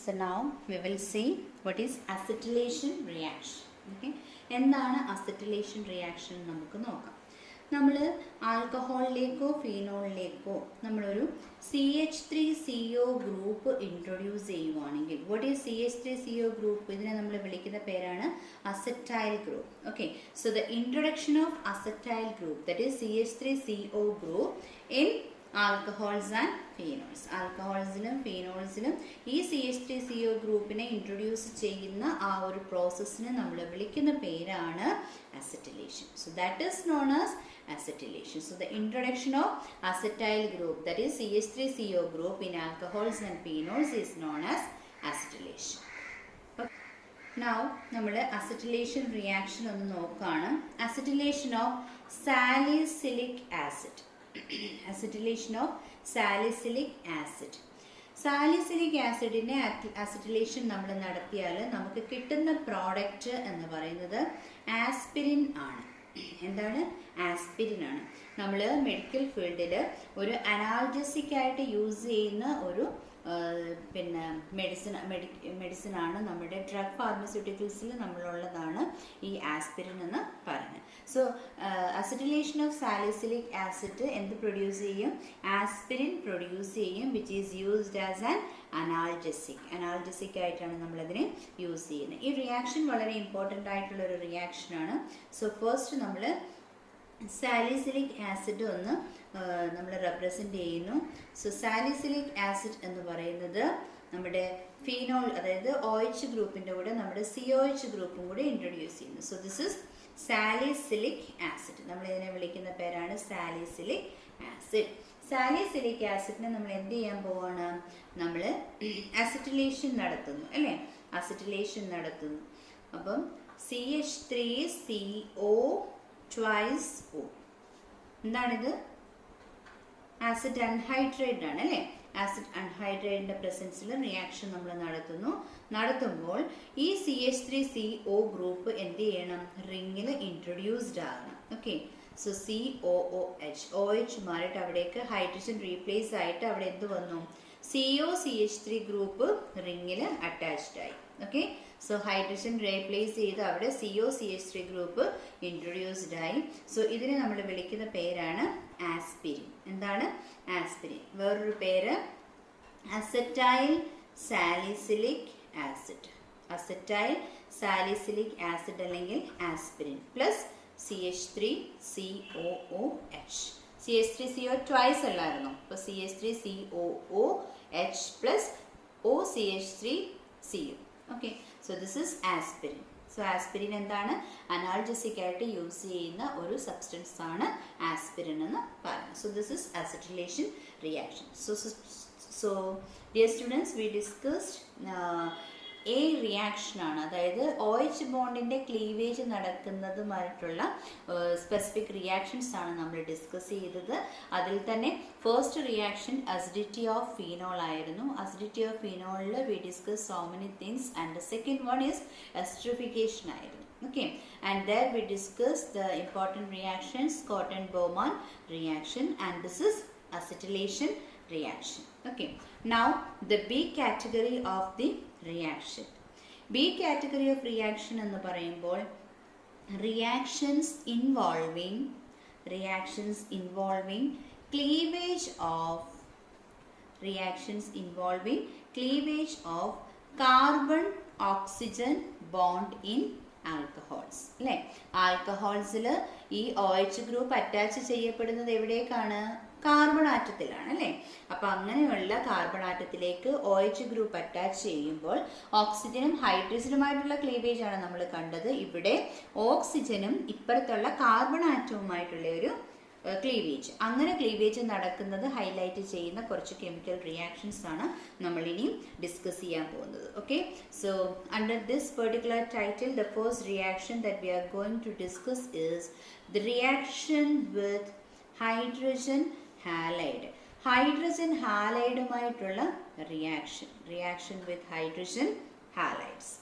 So now we will see what is acetylation reaction. Okay, എന്താണ് acetylation reaction നമുക്ക് നോക്കാം. നമ്മൾ ആൽക്കഹോളിലേക്കോ ഫീനോളിലേക്കോ നമ്മളൊരു CH3CO ഗ്രൂപ്പ് ഇൻട്രൊഡ്യൂസ് ചെയ്യുവാണെങ്കിൽ, വാട്ട് ഈസ് CH3CO ഗ്രൂപ്പ്? ഇതിനെ നമ്മൾ വിളിക്കുന്ന പേരാണ് acetyl group. Okay, so the introduction of acetyl group, that is CH3CO group in alcohols and phenols. ആൽക്കഹോൾസിലും ഫീനോൾസിലും ഈ CH3CO ഗ്രൂപ്പിനെ ഇൻട്രൊഡ്യൂസ് ചെയ്യുന്ന ആ ഒരു പ്രോസസ്സിനെ നമ്മൾ വിളിക്കുന്ന പേരാണ് acetylation. So that is known as acetylation. So the introduction of acetyl group, that is CH3CO group in alcohols and phenols, is known as acetylation. Okay. Now നമ്മൾ acetylation reaction ഒന്ന് നോക്കാണ്. Acetylation of salicylic acid. Acetylation of salicylic acid. Salicylic ആസിഡിൻ്റെ acetylation നമ്മൾ നടത്തിയാൽ നമുക്ക് കിട്ടുന്ന product എന്ന് പറയുന്നത് ആസ്പിരിൻ ആണ്. എന്താണ്? ആസ്പിരിൻ ആണ്. നമ്മൾ മെഡിക്കൽ ഫീൽഡിൽ ഒരു അനാൽജസിക് ആയിട്ട് യൂസ് ചെയ്യുന്ന ഒരു മെഡിസിനാണ് നമ്മുടെ ഡ്രഗ് ഫാർമസ്യൂട്ടിക്കൽസിൽ നമ്മളുള്ളതാണ് ഈ ആസ്പിരിൻ എന്ന് പറയുന്നത്. സോ അസിറ്റിലേഷൻ ഓഫ് സാലിസിലിക് ആസിഡ് എന്ത് പ്രൊഡ്യൂസ് ചെയ്യും? ആസ്പിരിൻ പ്രൊഡ്യൂസ് ചെയ്യും, which is used as an analgesic ആയിട്ടാണ് നമ്മളതിനെ യൂസ് ചെയ്യുന്നത്. ഈ റിയാക്ഷൻ വളരെ ഇമ്പോർട്ടൻ്റ് ആയിട്ടുള്ള ഒരു റിയാക്ഷനാണ്. സോ ഫസ്റ്റ് നമ്മൾ സാലിസിലിക് ആസിഡ് ഒന്ന് നമ്മൾ റെപ്രസെൻ്റ് ചെയ്യുന്നു. സോ സാലിസിലിക് ആസിഡ് എന്ന് പറയുന്നത് നമ്മുടെ ഫീനോൾ, അതായത് OH ഗ്രൂപ്പിൻ്റെ കൂടെ നമ്മുടെ COH ഗ്രൂപ്പും കൂടെ ഇൻട്രൊഡ്യൂസ് ചെയ്യുന്നു. So this is salicylic acid. നമ്മളിതിനെ വിളിക്കുന്ന പേരാണ് സാലിസിലിക് ആസിഡ്. സാലിസിലിക് ആസിഡിനെ നമ്മൾ എന്ത് ചെയ്യാൻ പോവാണ്? നമ്മൾ അസിറ്റിലേഷൻ നടത്തുന്നു, അല്ലേ? അസിറ്റിലേഷൻ നടത്തുന്നു. അപ്പം CH3CO twice O. എന്താണിത്? ആസിഡ് അൺഹൈഡ്രേറ്റ് ആണ്, അല്ലേ? ആസിഡ് അൺഹൈഡ്രേറ്റിന്റെ പ്രസൻസിൽ റിയാക്ഷൻ നമ്മൾ നടത്തുമ്പോൾ ഈ CH3CO ഗ്രൂപ്പ് എന്ത് ചെയ്യണം? റിങ്ങിൽ ഇൻട്രൊഡ്യൂസ്ഡ് ആകണം. ഓക്കെ, സോ COOH, OH മാറിയിട്ട് അവിടേക്ക് ഹൈഡ്രജൻ റീപ്ലേസ് ആയിട്ട് അവിടെ എന്ത് വന്നു? COCH3 ഗ്രൂപ്പ് റിങ്ങിൽ അറ്റാച്ച്ഡ് ആയി. ഓക്കെ, സോ ഹൈഡ്രജൻ റീപ്ലേസ് ചെയ്ത് അവിടെ COCH3 ഗ്രൂപ്പ് ഇൻട്രൊഡ്യൂസ്ഡ് ആയി. സോ ഇതിനെ നമ്മൾ വിളിക്കുന്ന പേരാണ് ആസ്പിരിൻ. എന്താണ്? ആസ്പിരിൻ. വേറൊരു പേര് acetyl salicylic acid. Acetyl salicylic acid അല്ലെങ്കിൽ aspirin plus CH3COOH. CH3CO twice അല്ലായിരുന്നു, അപ്പോൾ CH3COOH plus OCH3CO. Okay, so this is aspirin. So aspirin എന്താണ്? അനാൽജസിക് ആയിട്ട് യൂസ് ചെയ്യുന്ന ഒരു സബ്സ്റ്റൻസ് ആണ് ആസ്പിരിൻ എന്ന് പറയുന്നത്. So this is acetylation reaction. So dear students, we discussed A reaction ആണ്, അതായത് OH ബോണ്ടിൻ്റെ ക്ലീവേജ് നടക്കുന്നതുമായിട്ടുള്ള സ്പെസിഫിക് റിയാക്ഷൻസ് ആണ് നമ്മൾ ഡിസ്കസ് ചെയ്തത്. അതിൽ തന്നെ first reaction acidity of phenol ആയിരുന്നു. അസിഡിറ്റി ഓഫ് ഫീനോളിൽ we discuss so many things and the second one is esterification ആയിരുന്നു. Okay, and there we discussed the important reactions, Cotton-Bowman reaction, and this is acetylation reaction. Okay, now the B category of the reaction. B category of reaction എന്ന് പറയുമ്പോൾ reactions involving cleavage of carbon oxygen bond in alcohols, അല്ലേ? ആൽക്കഹോൾസിൽ ഈ OH group attach ചെയ്യപ്പെടുന്നത് എവിടേക്കാണ്? Carbon ആറ്റത്തിലാണ്, അല്ലേ? അപ്പം അങ്ങനെയുള്ള carbon ആറ്റത്തിലേക്ക് OH group attach ചെയ്യുമ്പോൾ ഓക്സിജനും ഹൈഡ്രജനുമായിട്ടുള്ള ക്ലീവേജ് ആണ് നമ്മൾ കണ്ടത്. ഇവിടെ ഓക്സിജനും ഇപ്പുറത്തുള്ള കാർബൺ ആറ്റവുമായിട്ടുള്ള ഒരു ക്ലീവേജ്. അങ്ങനെ ക്ലീവേജ് നടക്കുന്നത് ഹൈലൈറ്റ് ചെയ്യുന്ന കുറച്ച് കെമിക്കൽ റിയാക്ഷൻസ് ആണ് നമ്മൾ ഇനിയും ഡിസ്കസ് ചെയ്യാൻ പോകുന്നത്. Okay, so under this particular title the first reaction that we are going to discuss is the reaction with hydrogen halide. Hydrogen ഹാലൈഡുമായിട്ടുള്ള റിയാക്ഷൻ വിത്ത് ഹൈഡ്രജൻ ഹാലൈഡ്സ്.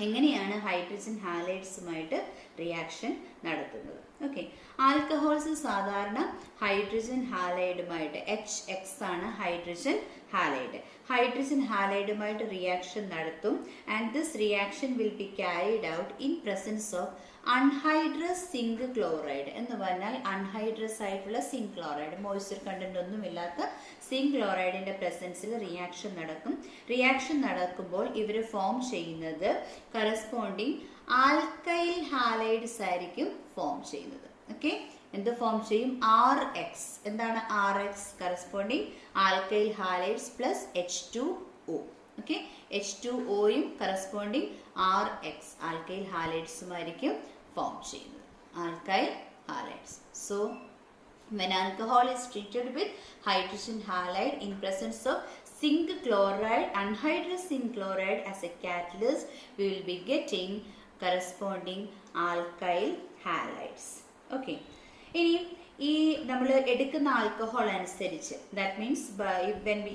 എങ്ങനെയാണ് ഹൈഡ്രജൻ ഹാലൈഡ്സുമായിട്ട് റിയാക്ഷൻ നടത്തുന്നത്? Okay, alcohols സാധാരണ hydrogen ഹാലൈഡുമായിട്ട് HX ആണ് hydrogen halide. Hydrogen halide reaction നടത്തും, and this reaction will be carried out in presence of anhydrous zinc chloride. എന്ന് പറഞ്ഞാൽ anhydrous ആയിട്ടുള്ള zinc chloride, moisture content ഒന്നുമില്ലാത്ത zinc chlorideന്റെ പ്രസൻസിൽ റിയാക്ഷൻ നടക്കും. റിയാക്ഷൻ നടക്കുമ്പോൾ ഇവർ ഫോം ചെയ്യുന്നത് കറസ്പോണ്ടിങ് ആൽക്കൈൽ ഹാലൈഡ്സ് ആയിരിക്കും ഫോം ചെയ്യുന്നത്. ഓക്കെ, എന്ത് ഫോം ചെയ്യും? RX. എന്താണ് RX? Corresponding alkyl halides plus H2O. Okay, H2Oയും കറസ്പോണ്ടിങ് RX ആൽക്കൈൽ ഹാലൈഡ്സുമായിരിക്കും ഫോം ചെയ്യുന്നത്. Alkyl halides. So when alcohol is treated with hydrogen halide in presence of zinc chloride, anhydrous zinc chloride as a catalyst, we will be getting corresponding alkyl halides. Okay, ഇനി ഈ നമ്മൾ എടുക്കുന്ന alcohol അനുസരിച്ച്, that means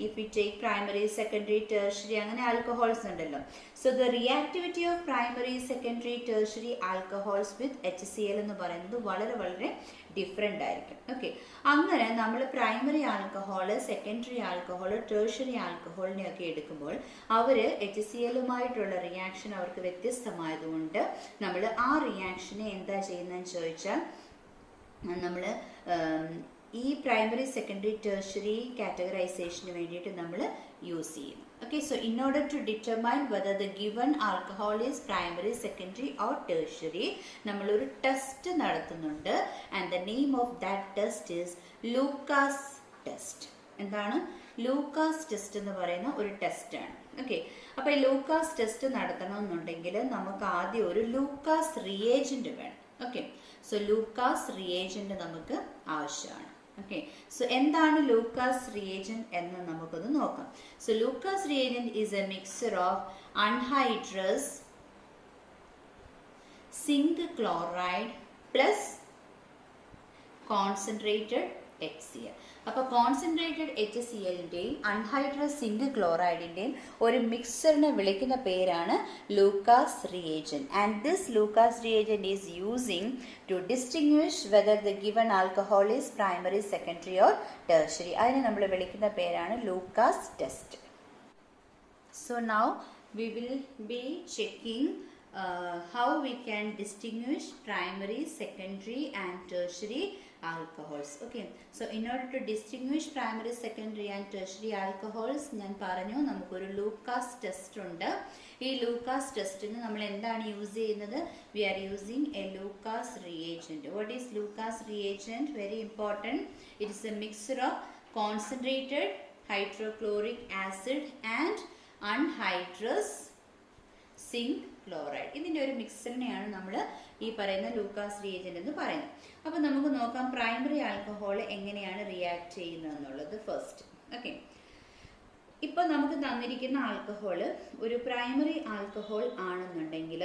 if we take primary, secondary, tertiary അങ്ങനെ alcohols ഉണ്ടല്ലോ. So the reactivity of primary, secondary, tertiary alcohols with HCl എന്ന് പറയുന്നത് വളരെ വളരെ ഡിഫറെൻ്റ് ആയിരിക്കും. ഓക്കെ, അങ്ങനെ നമ്മൾ primary alcohol, secondary alcohol, tertiary ആൽക്കഹോളിനെയൊക്കെ എടുക്കുമ്പോൾ അവർ HCl-ഉമായിട്ടുള്ള റിയാക്ഷൻ അവർക്ക് വ്യത്യസ്തമായതുകൊണ്ട് നമ്മൾ ആ റിയാക്ഷനെ എന്താ ചെയ്യുന്നതെന്ന് ചോദിച്ചാൽ നമ്മൾ ഈ പ്രൈമറി, സെക്കൻഡറി, tertiary കാറ്റഗറൈസേഷന് വേണ്ടിയിട്ട് നമ്മൾ യൂസ് ചെയ്യും. Okay, so in order to determine whether the given alcohol is primary, secondary or tertiary, നമ്മൾ ഒരു ടെസ്റ്റ് നടത്തുന്നുണ്ട്, and the name of that test is Lucas test. എന്താണ്? ലൂക്കാസ് ടെസ്റ്റ് എന്ന് പറയുന്ന ഒരു ടെസ്റ്റ് ആണ്. ഓക്കെ, അപ്പോൾ ഈ ലൂക്കാസ് ടെസ്റ്റ് നടത്തണമെന്നുണ്ടെങ്കിൽ നമുക്ക് ആദ്യം ഒരു ലൂക്കാസ് റിയേജന്റ് വേണം. ഓക്കെ, സോ ലൂക്കാസ് റിയേജന്റ് നമുക്ക് ആവശ്യമാണ്. ഓക്കെ, സോ എന്താണ് ലൂക്കാസ് റിയേജന്റ് എന്ന് നമുക്കൊന്ന് നോക്കാം. So Lucas reagent is a mixer of anhydrous zinc chloride plus concentrated HCl. അപ്പോൾ കോൺസെൻട്രേറ്റഡ് HCl-ൻ്റെയും അൺഹൈഡ്രസ് സിങ്ക് ക്ലോറൈഡിൻ്റെയും ഒരു മിക്സറിനെ വിളിക്കുന്ന പേരാണ് Lucas reagent. And this Lucas reagent is using to distinguish whether the given alcohol is primary, secondary or tertiary. അതിനെ നമ്മൾ വിളിക്കുന്ന പേരാണ് Lucas test. So now we will B checking how we can distinguish primary, secondary and tertiary alcohols. Okay, so in order to distinguish primary, secondary and tertiary alcohols, ഞാൻ പറഞ്ഞു നമുക്കൊരു Lucas test ഉണ്ട്. ഈ Lucas ടെസ്റ്റിന് നമ്മൾ എന്താണ് use ചെയ്യുന്നത്? We are using a Lucas reagent. What is Lucas reagent? Very important. It is a mixture of concentrated hydrochloric acid and anhydrous zinc chloride. ഇതിൻ്റെ ഒരു മിക്സറിനെയാണ് നമ്മൾ ഈ പറയുന്ന ലൂക്കാസ് റിയേജന്റ് എന്ന് പറയുന്നത്. അപ്പോൾ നമുക്ക് നോക്കാം പ്രൈമറി ആൽക്കഹോൾ എങ്ങനെയാണ് റിയാക്ട് ചെയ്യുന്നത് എന്നുള്ളത് ഫസ്റ്റ്. ഓക്കെ, ഇപ്പോൾ നമുക്ക് തന്നിരിക്കുന്ന ആൽക്കഹോൾ ഒരു പ്രൈമറി ആൽക്കഹോൾ ആണെന്നുണ്ടെങ്കിൽ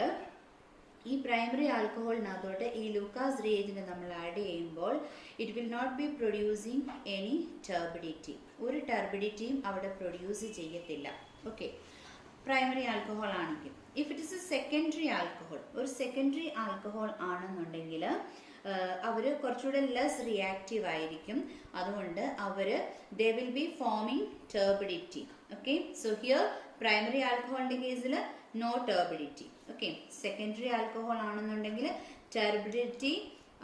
ഈ പ്രൈമറി ആൽക്കഹോളിനകത്തോട്ട് ഈ ലൂക്കാസ് റിയേജന്റ് നമ്മൾ ആഡ് ചെയ്യുമ്പോൾ it will not be producing any turbidity. ഒരു ടർബിഡിറ്റിയും അവിടെ പ്രൊഡ്യൂസ് ചെയ്യത്തില്ല. ഓക്കെ, പ്രൈമറി ആൽക്കഹോൾ ആണെങ്കിൽ. If it is a secondary alcohol, ഒരു സെക്കൻഡറി ആൽക്കഹോൾ ആണെന്നുണ്ടെങ്കിൽ അവർ കുറച്ചുകൂടെ ലെസ് റിയാക്റ്റീവ് ആയിരിക്കും. അതുകൊണ്ട് അവർ they will be forming turbidity. Okay, so here primary ആൽക്കഹോളിൻ്റെ കേസിൽ no turbidity. Okay, secondary alcohol ആണെന്നുണ്ടെങ്കിൽ ടർബിഡിറ്റി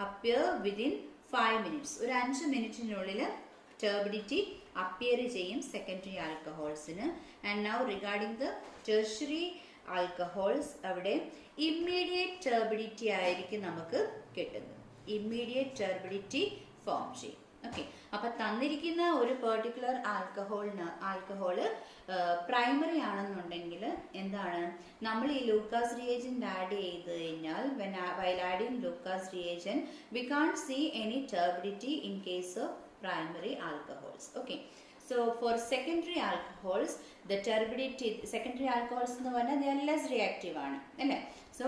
അപ്പിയർ വിതിൻ 5 minutes. ഒരു 5 മിനിറ്റിനുള്ളിൽ ടർബിഡിറ്റി അപ്പിയർ ചെയ്യും സെക്കൻഡറി ആൽക്കഹോൾസിന്. And now regarding the tertiary alcohols, അവിടെ ഇമ്മീഡിയറ്റ് ടർബിഡിറ്റി ആയിരിക്കും നമുക്ക് കിട്ടുന്നത്. ഇമ്മീഡിയറ്റ് ടർബിഡിറ്റി ഫോം ചെയ്യും. ഓക്കെ, അപ്പം തന്നിരിക്കുന്ന ഒരു പെർട്ടിക്കുലർ ആൽക്കഹോള് പ്രൈമറി ആണെന്നുണ്ടെങ്കിൽ എന്താണ്, നമ്മൾ ഈ ലൂക്കാസ് റിയേജന്റ് ആഡ് ചെയ്ത് കഴിഞ്ഞാൽ while adding Lucas reagent we can't see any turbidity in case of primary alcohols. Okay, so for secondary alcohols the turbidity, secondary alcohols എന്ന് പറഞ്ഞാൽ they are less reactive ആണ് അല്ലേ. so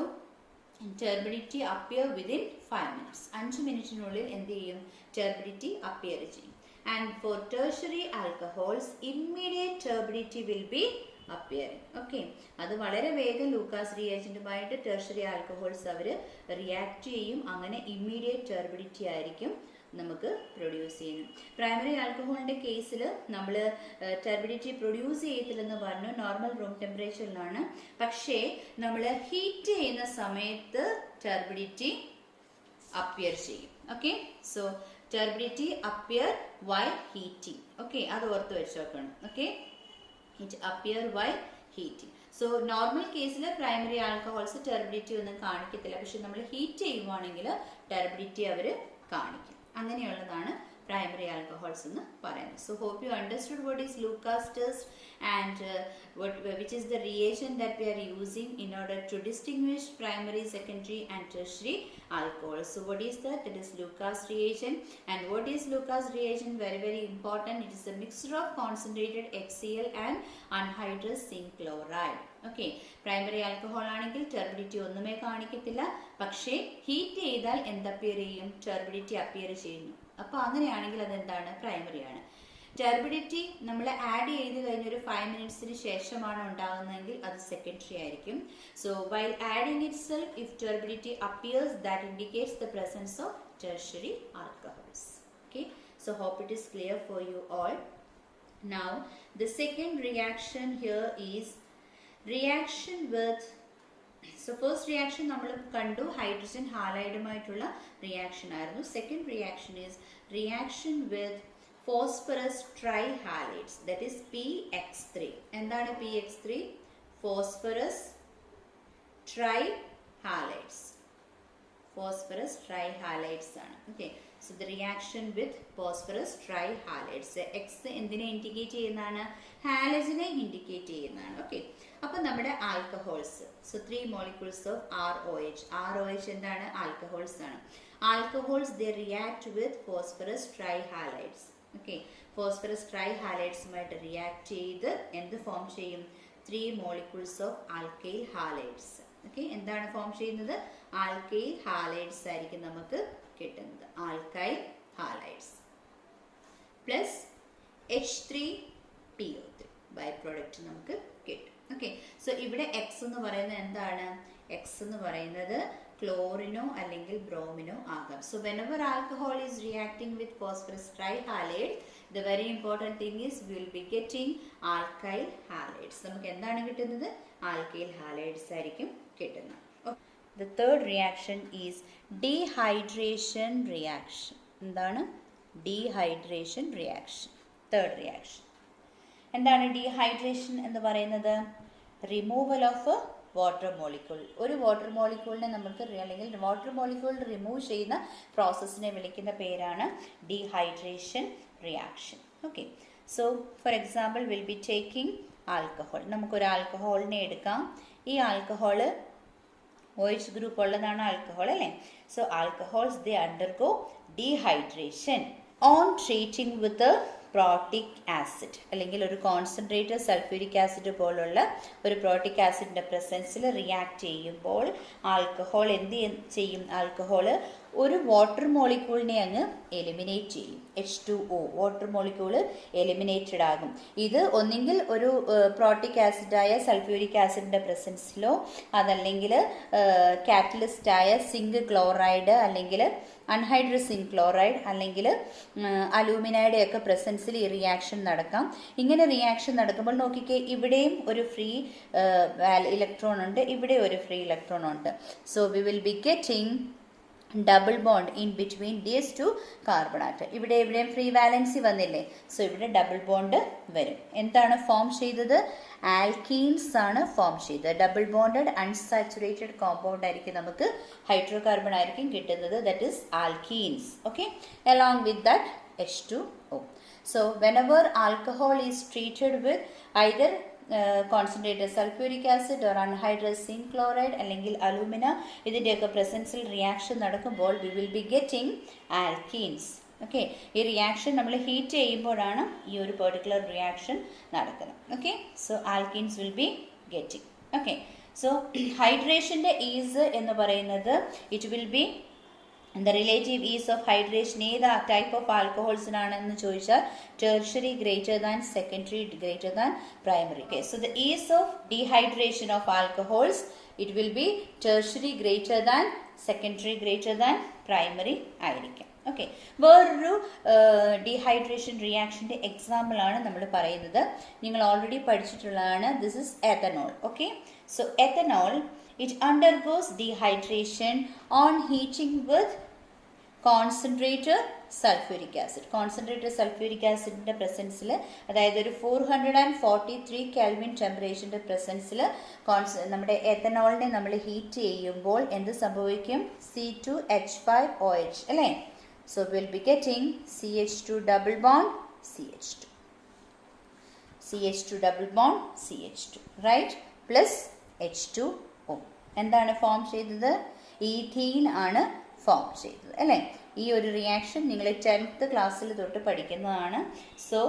turbidity appear within 5 minutes. 5 മിനിറ്റിനുള്ളിൽ എന്ത് ചെയ്യും? turbidity appear ചെയ്യും. and for tertiary alcohols immediate turbidity will be appearing. okay, അത് വളരെ വേഗം ലൂക്കാസ് റിയേജന്റുമായിട്ട് ടെർഷ്യറി ആൽക്കഹോൾസ് അവർ റിയാക്ട് ചെയ്യും. അങ്ങനെ ഇമ്മീഡിയറ്റ് ടർബിഡിറ്റി ആയിരിക്കും നമുക്ക് പ്രൊഡ്യൂസ് ചെയ്യുന്നു. പ്രൈമറി ആൽക്കഹോളിൻ്റെ കേസിൽ നമ്മൾ ടർബിഡിറ്റി പ്രൊഡ്യൂസ് ചെയ്യത്തില്ലെന്ന് പറഞ്ഞു, നോർമൽ റൂം ടെമ്പറേച്ചറിലാണ്. പക്ഷേ നമ്മൾ ഹീറ്റ് ചെയ്യുന്ന സമയത്ത് ടർബിഡിറ്റി അപ്പിയർ ചെയ്യും. Okay, so turbidity appear while heating. Okay, അത് ഓർത്ത് വെച്ചോക്കണം. Okay, it appear while heating. So normal കേസിൽ പ്രൈമറി ആൽക്കഹോൾസ് ടർബിഡിറ്റി ഒന്നും കാണിക്കത്തില്ല. പക്ഷെ നമ്മൾ ഹീറ്റ് ചെയ്യുവാണെങ്കിൽ ടർബിഡിറ്റി അവർ കാണിക്കും. അങ്ങനെയുള്ളതാണ് primary alcohols എന്ന് പറയുന്നത്. So hope you understood what is Lucas test and which is the reagent that we are using in order to distinguish primary, secondary and tertiary alcohols. So what is that? That is Lucas reagent. And what is Lucas reagent? Very very important. It is a mixture of concentrated HCl and anhydrous zinc chloride. Okay, primary alcohol ആണെങ്കിൽ turbidity ഒന്നുമേ കാണിക്കത്തില്ല. പക്ഷേ heat ചെയ്താൽ എന്ത് appear ചെയ്യും? Turbidity appear ചെയ്യുന്നു. അപ്പോൾ അങ്ങനെയാണെങ്കിൽ അതെന്താണ്? Primary ആണ്. ടർബിഡിറ്റി നമ്മൾ ആഡ് ചെയ്ത് കഴിഞ്ഞൊരു 5 മിനിറ്റ്സിന് ശേഷമാണ് ഉണ്ടാകുന്നതെങ്കിൽ അത് സെക്കൻഡറി ആയിരിക്കും. So while adding itself if turbidity appears that indicates the presence of tertiary alcohols. Okay, so hope it is clear for you all. Now the second reaction here is reaction with, so first reaction നമ്മൾ കണ്ടു hydrogen ഹാലൈഡുമായിട്ടുള്ള reaction ആയിരുന്നു. Second reaction is reaction with phosphorus trihalides, that is PX3. എന്താണ് PX3? phosphorus trihalides. phosphorus trihalides ആണ്. Okay, so the reaction with phosphorus trihalides, X എന്തിനെ indicate ചെയ്യുന്നതാണ്? ഹാലജനെ indicate ചെയ്യുന്നതാണ്. ഓക്കെ, അപ്പോൾ നമ്മുടെ alcohols, so 3 molecules of ROH. ROH എന്താണ്? Alcohols ആണ്. Alcohols they react with phosphorus trihalides. Okay, phosphorus ട്രൈഹാലൈഡ്സുമായിട്ട് റിയാക്ട് ചെയ്ത് എന്ത് ഫോം ചെയ്യും? 3 molecules of alkyl halides. Okay, എന്താണ് ഫോം ചെയ്യുന്നത്? ആൽക്കൈൽ ഹാലൈഡ്സ് ആയിരിക്കും നമുക്ക് കിട്ടുന്നത്. Alkyl halides plus H3PO3 by product നമുക്ക് കിട്ടും. ഓക്കെ, സോ ഇവിടെ എക്സ് എന്ന് പറയുന്നത് എന്താണ്? എക്സ് എന്ന് പറയുന്നത് ക്ലോറിനോ അല്ലെങ്കിൽ ബ്രോമിനോ ആകാം. So whenever alcohol is reacting with phosphorus trihalide, the very important thing is we will be getting alkyl halides. നമുക്ക് എന്താണ് കിട്ടുന്നത്? alkyl halides ആയിരിക്കും കിട്ടുന്നത്. The third reaction is dehydration reaction. എന്താണ്? dehydration reaction. third reaction. എന്താണ് dehydration എന്ന് പറയുന്നത്? Removal of water molecule. ഒരു വാട്ടർ മോളിക്യൂളിനെ നമുക്ക് അല്ലെങ്കിൽ വാട്ടർ മോളിക്യൂൾ റിമൂവ് ചെയ്യുന്ന പ്രോസസ്സിനെ വിളിക്കുന്ന പേരാണ് dehydration reaction. Okay, so for example will be taking alcohol. നമുക്കൊരു ആൽക്കഹോളിനെ എടുക്കാം. ഈ ആൽക്കഹോൾ OH ഗ്രൂപ്പ് ഉള്ളതാണ് ആൽക്കഹോൾ അല്ലേ? So alcohols they undergo dehydration on treating with protic acid അല്ലെങ്കിൽ ഒരു കോൺസെൻട്രേറ്റഡ് സൾഫ്യൂരിക് ആസിഡ് പോലുള്ള ഒരു പ്രോട്ടിക് ആസിഡിൻ്റെ പ്രസൻസിൽ റിയാക്ട് ചെയ്യുമ്പോൾ ആൽക്കഹോൾ എന്ത് ചെയ്യും? ആൽക്കഹോൾ ഒരു വാട്ടർ മോളിക്യൂളിനെ അങ്ങ് എലിമിനേറ്റ് ചെയ്യും. H2O വാട്ടർ മോളിക്യൂള് എലിമിനേറ്റഡ് ആകും. ഇത് ഒന്നെങ്കിൽ ഒരു പ്രോട്ടിക് ആസിഡായ സൾഫ്യൂരിക് ആസിഡിൻ്റെ പ്രസൻസിലോ അതല്ലെങ്കിൽ കാറ്റലിസ്റ്റായ സിങ്ക് ക്ലോറൈഡ് അല്ലെങ്കിൽ അൺഹൈഡ്രസ് സിങ്ക് ക്ലോറൈഡ് അല്ലെങ്കിൽ അലൂമിനയുടെ ഒക്കെ പ്രസൻസിൽ ഈ റിയാക്ഷൻ നടക്കാം. ഇങ്ങനെ റിയാക്ഷൻ നടക്കുമ്പോൾ നോക്കിക്കേ, ഇവിടെയും ഒരു ഫ്രീ ഇലക്ട്രോൺ ഉണ്ട്, ഇവിടെ ഒരു ഫ്രീ ഇലക്ട്രോൺ ഉണ്ട്. So we will be getting double bond in between these two carbon atom. ഇവിടെയും ഫ്രീ വാലൻസി വന്നില്ലേ? സോ ഇവിടെ ഡബിൾ ബോണ്ട് വരും. എന്താണ് ഫോം ചെയ്തത്? ആൽക്കീൻസ് ആണ് ഫോം ചെയ്തത്. ഡബിൾ ബോണ്ടഡ് അൺസാച്ചുറേറ്റഡ് കോമ്പൗണ്ട് ആയിരിക്കും നമുക്ക് ഹൈഡ്രോ കാർബൺ ആയിരിക്കും കിട്ടുന്നത്. That is alkenes. Okay, along with that H2O. So whenever alcohol is treated with either concentrated sulfuric acid or anhydrous zinc chloride അല്ലെങ്കിൽ alumina, ഇതിൻ്റെയൊക്കെ പ്രസൻസിൽ reaction നടക്കുമ്പോൾ we will be getting alkenes. Okay, ഈ reaction നമ്മൾ heat ചെയ്യുമ്പോഴാണ് ഈ ഒരു particular reaction നടക്കുന്നത്. Okay, so alkenes will be getting. Okay, so ഹൈഡ്രേഷൻ്റെ ഈസ് എന്ന് പറയുന്നത് it will be the relative ease of hydration ഏത് ടൈപ്പ് ഓഫ് ആൽക്കഹോൾസിനാണെന്ന് ചോദിച്ചാൽ tertiary greater than secondary greater than primary. Okay, so the ease of dehydration of alcohols, it will be tertiary greater than secondary greater than primary ആയിരിക്കും. Okay, വേറൊരു dehydration റിയാക്ഷൻ്റെ എക്സാമ്പിളാണ് നമ്മൾ പറയുന്നത്. നിങ്ങൾ ഓൾറെഡി പഠിച്ചിട്ടുള്ളതാണ്. This is ethanol. Okay, so ethanol it undergoes dehydration on heating with concentrated sulfuric acid. Concentrated sulfuric acid ന്റെ പ്രസൻസിൽ, അതായത് ഒരു 443 കെൽവിൻ ടെമ്പറേച്ചറിൻ്റെ പ്രസൻസിൽ നമ്മുടെ എത്തനോളിനെ നമ്മൾ ഹീറ്റ് ചെയ്യുമ്പോൾ എന്ത് സംഭവിക്കും? C2H5OH അല്ലേ? So we'll be getting CH2 double bond CH2, CH2 double bond CH2, right, plus H2O. എന്താണ് ഫോം ചെയ്തത്? ഈഥീൻ ആണ് ഫോം ചെയ്തത് അല്ലേ? ഈ ഒരു റിയാക്ഷൻ നിങ്ങൾ 10th ക്ലാസ്സിൽ തൊട്ട് പഠിക്കുന്നതാണ്. So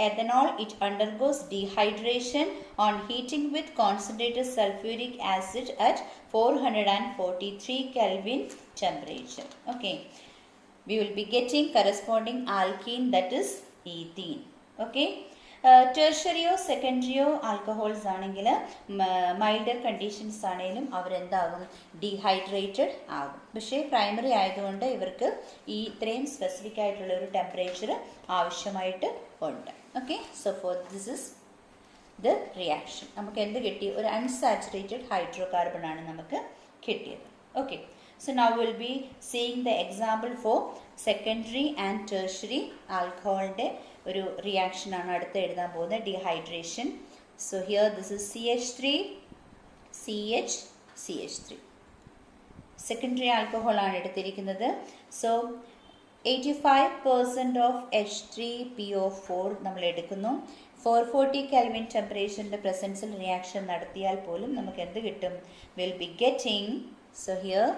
ethanol it undergoes dehydration on heating with concentrated sulphuric acid at 443 Kelvin temperature. Okay, we will be getting corresponding alkene, that is ethene. Okay, ടെർഷറിയോ സെക്കൻഡറിയോ ആൽക്കഹോൾസ് ആണെങ്കിൽ മൈൽഡർ കണ്ടീഷൻസ് ആണെങ്കിലും അവരെന്താകും? ഡീഹൈഡ്രേറ്റഡ് ആകും. പക്ഷേ പ്രൈമറി ആയതുകൊണ്ട് ഇവർക്ക് ഈ ഇത്രയും സ്പെസിഫിക് ആയിട്ടുള്ള ഒരു ടെമ്പറേച്ചർ ആവശ്യമായിട്ട് ഉണ്ട്. Okay, so for this is the reaction. നമുക്ക് എന്ത് കിട്ടി? ഒരു അൺസാച്ചുറേറ്റഡ് ഹൈഡ്രോ കാർബൺ ആണ് നമുക്ക് കിട്ടിയത്. Okay, so now we will be seeing the example for secondary and tertiary alcoholന്റെ ഒരു റിയാക്ഷൻ ആണ് അടുത്ത് എഴുതാൻ പോകുന്നത്, dehydration. So here this is CH3 CH CH3 secondary alcohol ആണ് എടുത്തിരിക്കുന്നത്. സോ 85% ഓഫ് H3PO4 നമ്മൾ എടുക്കുന്നു. 440 കെൽവിൻ ടെമ്പറേച്ചറിൻ്റെ പ്രസൻസിൽ റിയാക്ഷൻ നടത്തിയാൽ പോലും നമുക്ക് എന്ത് കിട്ടും? Will be getting, so here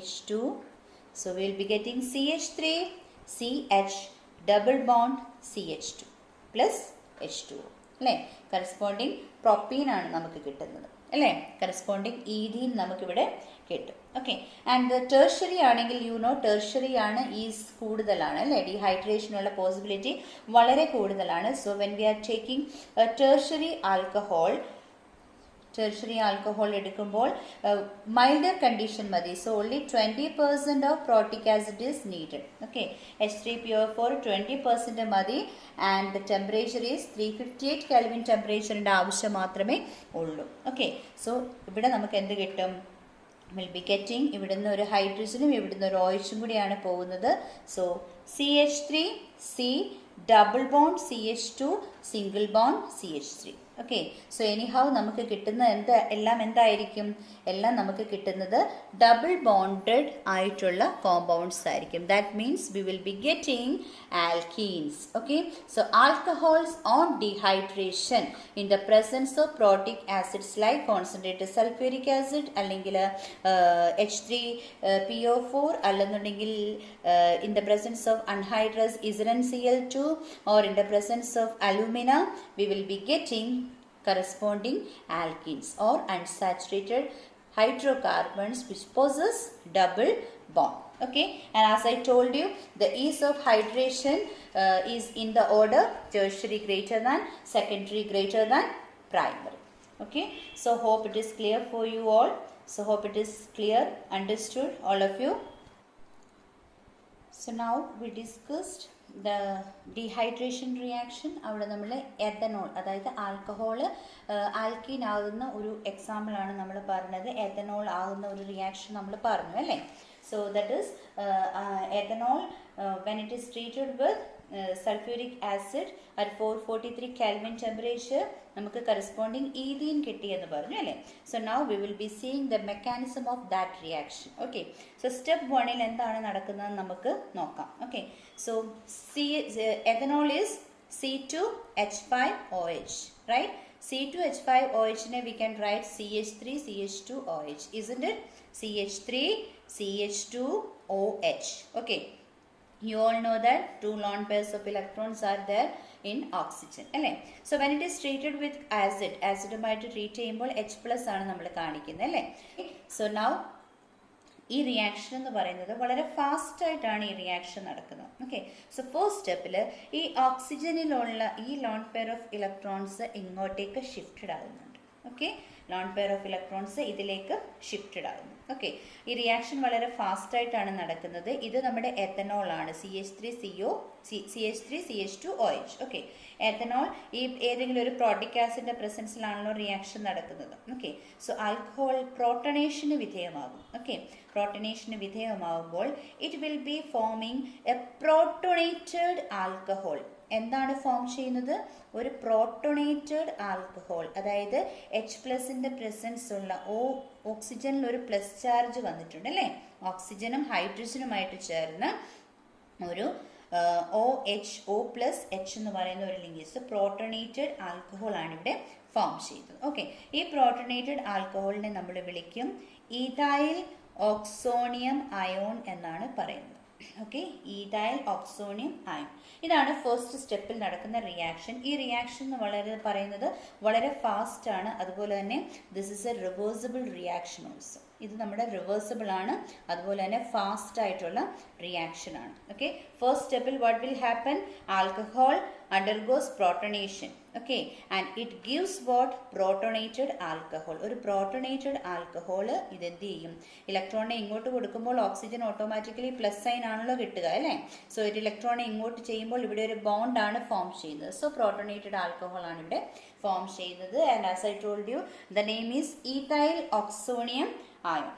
H2, so we will be getting CH3 CH double bond CH2 plus H2O അല്ലേ? കറസ്പോണ്ടിങ് പ്രൊപ്പീൻ ആണ് നമുക്ക് കിട്ടുന്നത് അല്ലേ? കറസ്പോണ്ടിങ് ഈഥീൻ നമുക്കിവിടെ കിട്ടും. ഓക്കെ, ആൻഡ് ടെർഷറി ആണെങ്കിൽ ടെർഷറി ആണ് ഈസ് കൂടുതലാണ് അല്ലേ? ഡീഹൈഡ്രേഷനുള്ള പോസിബിലിറ്റി വളരെ കൂടുതലാണ്. So when we are taking tertiary alcohol എടുക്കുമ്പോൾ മൈൽഡർ കണ്ടീഷൻ മതി. So only 20% of protic acid is needed. Okay, H3PO4 20% മതി. And the temperature is 358 kelvin ടെമ്പറേച്ചറിൻ്റെ ആവശ്യം മാത്രമേ ഉള്ളൂ. ഓക്കെ, സോ ഇവിടെ നമുക്ക് എന്ത് കിട്ടും? വിൽ ബി ഗെറ്റിംഗ്, ഇവിടുന്ന് ഒരു ഹൈഡ്രജനും ഇവിടുന്ന് ഒരു OHും കൂടിയാണ് പോകുന്നത്. So CH3 C double bond CH2 single bond CH3. Okay, so anyhow നമുക്ക് കിട്ടുന്ന എല്ലാം എന്തായിരിക്കും? എല്ലാം നമുക്ക് കിട്ടുന്നത് ഡബിൾ ബോണ്ടഡ് ആയിട്ടുള്ള കോമ്പൗണ്ട്സ് ആയിരിക്കും. That means we will be getting alkenes. Okay, so alcohols on dehydration in the presence of protic acids like concentrated sulphuric acid അല്ലെങ്കിൽ H3PO4 അല്ലെന്നുണ്ടെങ്കിൽ in the presence of anhydrous IsNCl2 or in the presence of alumina, we will be getting corresponding alkenes or unsaturated hydrocarbons which possess double bond. Okay, and as I told you, the ease of hydration is in the order tertiary greater than, secondary greater than primary. Okay, so hope it is clear for you all. So hope it is clear, understood, all of you. So now we discussed the dehydration reaction. അവിടെ നമ്മൾ ethanol, അതായത് alcohol alkene ആകുന്ന ഒരു example ആണ് നമ്മൾ പറഞ്ഞത്. Ethanol ആകുന്ന ഒരു റിയാക്ഷൻ നമ്മൾ പറഞ്ഞു അല്ലേ? So that is ethanol when it is treated with sulfuric acid at 443 Kelvin temperature നമുക്ക് കറസ്പോണ്ടിങ് ഈഥീൻ കിട്ടിയെന്ന് പറഞ്ഞു അല്ലേ? So now we will B seeing the mechanism of that reaction. Okay, so step 1 എന്താണ് നടക്കുന്നതെന്ന് നമുക്ക് നോക്കാം. Okay, so ethanol is C2H5OH, right? C2H5OH we can write CH3 CH2OH, isn't it? CH3 CH2OH. Okay, you all know that 2 lone pairs of electrons are there in oxygen അല്ലേ? So when it is treated with ആസിഡുമായിട്ട് treat ചെയ്യുമ്പോൾ H+ ആണ് നമ്മൾ കാണിക്കുന്നത് അല്ലേ? So now ഈ reaction എന്ന് പറയുന്നത് വളരെ ഫാസ്റ്റ് ആയിട്ടാണ് ഈ റിയാക്ഷൻ നടക്കുന്നത്. ഓക്കെ, സോ ഫസ്റ്റ് സ്റ്റെപ്പിൽ ഈ ഓക്സിജനിലുള്ള ഈ ലോൺ പെയർ ഓഫ് ഇലക്ട്രോൺസ് ഇങ്ങോട്ടേക്ക് ഷിഫ്റ്റഡ് ആകുന്നുണ്ട്. Okay, lone pair of electrons ഇതിലേക്ക് ഷിഫ്റ്റഡ് ആകുന്നു. ഓക്കെ, ഈ റിയാക്ഷൻ വളരെ ഫാസ്റ്റ് ആയിട്ടാണ് നടക്കുന്നത്. ഇത് നമ്മുടെ എത്തനോൾ ആണ്, CH3CH2OH. ഓക്കെ, എത്തനോൾ ഈ ഏതെങ്കിലും ഒരു പ്രോട്ടിക് ആസിഡിന്റെ പ്രസൻസിലാണല്ലോ റിയാക്ഷൻ നടക്കുന്നത്. ഓക്കെ, സോ ആൽക്കഹോൾ പ്രോട്ടണേഷന് വിധേയമാകും. ഓക്കെ, പ്രോട്ടണേഷന് വിധേയമാകുമ്പോൾ it will be forming a protonated alcohol. എന്താണ് ഫോം ചെയ്യുന്നത്? ഒരു പ്രോട്ടോണേറ്റഡ് ആൽക്കഹോൾ, അതായത് H+ന്റെ പ്രസൻസ് ഉള്ള ഓക്സിജനിൽ ഒരു പ്ലസ് ചാർജ് വന്നിട്ടുണ്ട് അല്ലേ, ഓക്സിജനും ഹൈഡ്രജനുമായിട്ട് ചേർന്ന് ഒരു OH എന്ന് പറയുന്ന ഒരു ലിങ്കേജ് പ്രോട്ടോണേറ്റഡ് ആൽക്കഹോൾ ആണ് ഇവിടെ ഫോം ചെയ്തത്. ഓക്കെ, ഈ പ്രോട്ടോണേറ്റഡ് ആൽക്കഹോളിനെ നമ്മൾ വിളിക്കും ഈഥൈൽ ഓക്സോണിയം അയോൺ എന്നാണ് പറയുന്നത്. Okay, ethyl oxonium ion. ഇതാണ് ഫസ്റ്റ് സ്റ്റെപ്പിൽ നടക്കുന്ന റിയാക്ഷൻ. ഈ റിയാക്ഷൻ എന്ന് പറയുന്നത് വളരെ ഫാസ്റ്റ് ആണ്. അതുപോലെ തന്നെ this is A reversible reaction also. ഇത് നമ്മുടെ റിവേഴ്സിബിൾ ആണ്, അതുപോലെ തന്നെ ഫാസ്റ്റ് ആയിട്ടുള്ള റിയാക്ഷൻ ആണ്. ഓക്കെ, ഫസ്റ്റ് സ്റ്റെപ്പിൽ what will happen? Alcohol undergoes protonation. Okay, and it gives what? Protonated alcohol. ഒരു പ്രോട്ടോണേറ്റഡ് ആൽക്കഹോൾ ഇത് എന്ത് ചെയ്യും? ഇലക്ട്രോണിനെ ഇങ്ങോട്ട് കൊടുക്കുമ്പോൾ ഓക്സിജൻ ഓട്ടോമാറ്റിക്കലി പ്ലസ് സൈൻ ആണല്ലോ കിട്ടുക അല്ലേ. സോ ഒരു ഇലക്ട്രോണിനെ ഇങ്ങോട്ട് ചെയ്യുമ്പോൾ ഇവിടെ ഒരു ബോണ്ട് ആണ് ഫോം ചെയ്യുന്നത്. സോ പ്രോട്ടോണേറ്റഡ് ആൽക്കഹോൾ ആണ് ഇവിടെ ഫോം ചെയ്യുന്നത്. And as I told you, the name is ethyl oxonium ion.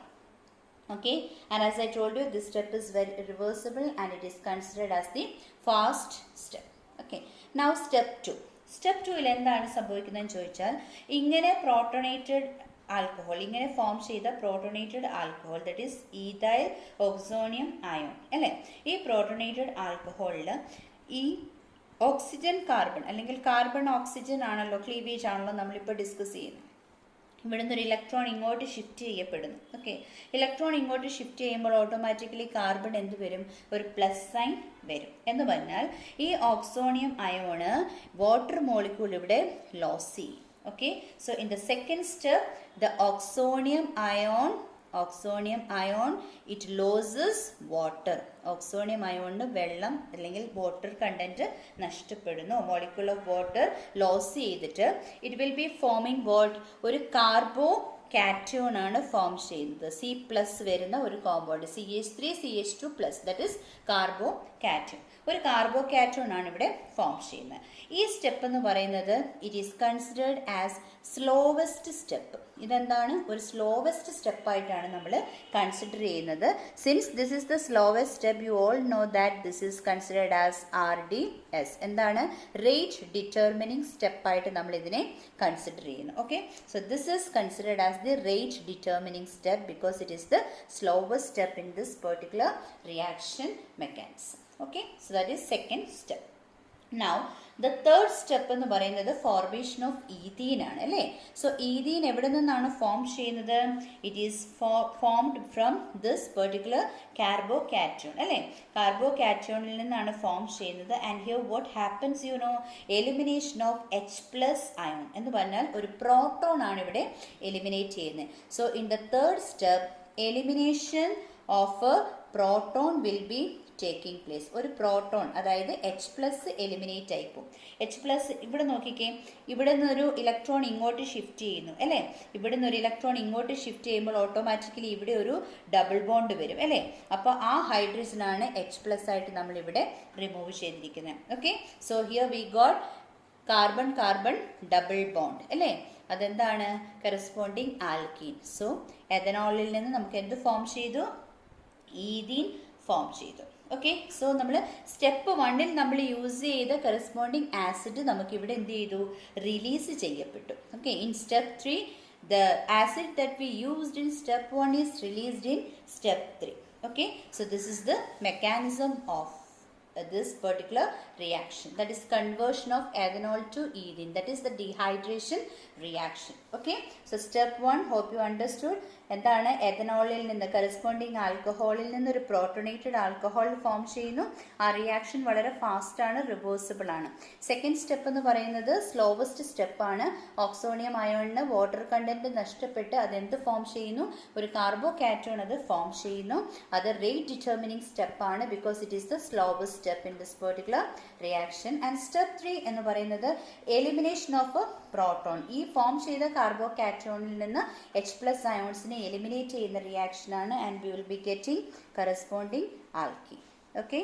Okay, and as I told you, this step is very reversible and it is considered as the fast step. Okay, now step 2. Step 2ൽ എന്താണ് സംഭവിക്കുന്നതെന്ന് ചോദിച്ചാൽ, ഇങ്ങനെ protonated alcohol, ഇങ്ങനെ form ചെയ്ത protonated alcohol, that is ethyl oxonium ion അല്ലേ. ഈ protonated ആൽക്കഹോളിൽ ഈ ഓക്സിജൻ കാർബൺ അല്ലെങ്കിൽ കാർബൺ ഓക്സിജൻ ആണല്ലോ, ക്ലീവേജ് ആണല്ലോ നമ്മളിപ്പോൾ ഡിസ്കസ് ചെയ്യുന്നത്. ഇവിടുന്ന് ഒരു ഇലക്ട്രോൺ ഇങ്ങോട്ട് ഷിഫ്റ്റ് ചെയ്യപ്പെടുന്നു. ഓക്കെ, ഇലക്ട്രോൺ ഇങ്ങോട്ട് ഷിഫ്റ്റ് ചെയ്യുമ്പോൾ ഓട്ടോമാറ്റിക്കലി കാർബൺ എന്ത് വരും? ഒരു പ്ലസ് സൈൻ വരും. എന്ന് പറഞ്ഞാൽ ഈ ഓക്സോണിയം അയോണ് വാട്ടർ മോളിക്യൂൾ ഇവിടെ ലോസ് ചെയ്യും. Okay, so in the second step the oxonium ion it loses water. ഓക്സോണിയം അയോണിന് വെള്ളം അല്ലെങ്കിൽ വാട്ടർ കണ്ടന്റ് നഷ്ടപ്പെടുന്നു. മോളിക്യൂൾ ഓഫ് വാട്ടർ ലോസ് ചെയ്തിട്ട് it will be forming what? ഒരു കാർബോ കാറ്റോൺ ആണ് ഫോം ചെയ്യുന്നത്. C+ വരുന്ന ഒരു compound CH3CH2+, that is carbo cation. ഒരു കാർബോ കാറ്റോൺ ആണ് ഇവിടെ ഫോം ചെയ്യുന്നത്. ഈ സ്റ്റെപ്പ് എന്ന് പറയുന്നത് it is considered as slowest step. ഇതെന്താണ്? ഒരു സ്ലോവസ്റ്റ് സ്റ്റെപ്പായിട്ടാണ് നമ്മൾ കൺസിഡർ ചെയ്യുന്നത്. Since this is the slowest step, you all know that this is considered as RDS. എന്താണ്? റേറ്റ് ഡിറ്റർമിനിങ് സ്റ്റെപ്പായിട്ട് നമ്മൾ ഇതിനെ കൺസിഡർ ചെയ്യുന്നു. Okay, so this is considered as the rate determining step because it is the slowest step in this particular reaction mechanism. Okay, so that is second step. Now the third step എന്ന് പറയുന്നത് formation of ethene ആണ് അല്ലേ. So ethene എവിടെ നിന്നാണ് form ചെയ്യുന്നത്? It is formed from this particular carbocation അല്ലേ. കാർബോകാറ്റോണിൽ നിന്നാണ് ഫോം ചെയ്യുന്നത്. And here what happens you know? Elimination of H+ ion എന്ന് പറഞ്ഞാൽ ഒരു പ്രോട്ടോൺ ആണ് ഇവിടെ എലിമിനേറ്റ് ചെയ്യുന്നത്. So in the third step elimination of a proton will be taking place. ഒരു പ്രോട്ടോൺ, അതായത് H+ എലിമിനേറ്റ് ആയി പോകും. H+ ഇവിടെ നോക്കിക്കേ, ഇവിടെ നിന്നൊരു ഇലക്ട്രോൺ ഇങ്ങോട്ട് ഷിഫ്റ്റ് ചെയ്യുന്നു അല്ലേ. ഇവിടെ നിന്ന് ഒരു ഇലക്ട്രോൺ ഇങ്ങോട്ട് ഷിഫ്റ്റ് ചെയ്യുമ്പോൾ ഓട്ടോമാറ്റിക്കലി ഇവിടെ ഒരു ഡബിൾ ബോണ്ട് വരും അല്ലേ. അപ്പോൾ ആ ഹൈഡ്രജനാണ് H+ ആയിട്ട് നമ്മളിവിടെ റിമൂവ് ചെയ്തിരിക്കുന്നത്. Okay, so here we got carbon carbon double bond അല്ലേ. അതെന്താണ്? Corresponding alkene. സോ എഥനോളിൽ നിന്ന് നമുക്ക് എന്ത് ഫോം ചെയ്തു? ഈഥീൻ ഫോം ചെയ്തു. ഓക്കെ, സോ നമ്മൾ സ്റ്റെപ്പ് 1ൽ നമ്മൾ യൂസ് ചെയ്ത കറസ്പോണ്ടിങ് ആസിഡ് നമുക്കിവിടെ എന്ത് ചെയ്തു? റിലീസ് ചെയ്യപ്പെട്ടു. Okay, in step 3 the acid that we used in step 1 is released in step 3. Okay, so this is the mechanism of this particular reaction, that is conversion of ethanol to ethene, that is the dehydration reaction. Okay, so step 1 hope you understood. എന്താണ്? എഥനോളിൽ നിന്ന് corresponding ആൽക്കഹോളിൽ നിന്ന് ഒരു protonated alcohol form ചെയ്യുന്നു. ആ reaction വളരെ fast ആണ്, reversible ആണ്. Second step എന്ന് പറയുന്നത് സ്ലോവസ്റ്റ് സ്റ്റെപ്പാണ്. ഓക്സോണിയം അയോണിന് വാട്ടർ കണ്ടന്റ് നഷ്ടപ്പെട്ട് അതെന്ത് ഫോം ചെയ്യുന്നു? ഒരു കാർബോ കാറ്റോൺ അത് ഫോം ചെയ്യുന്നു. അത് റേറ്റ് ഡിറ്റർമിനിങ് സ്റ്റെപ്പാണ് because it is the slowest step in this particular reaction. And step 3 എന്ന് പറയുന്നത് elimination of a proton. ഈ ഫോം ചെയ്ത കാർബോകാറ്റോണിൽ നിന്ന് H+ ionsനെ eliminate ചെയ്യുന്ന റിയാക്ഷൻ ആണ്, and we will be getting corresponding alkene. Okay.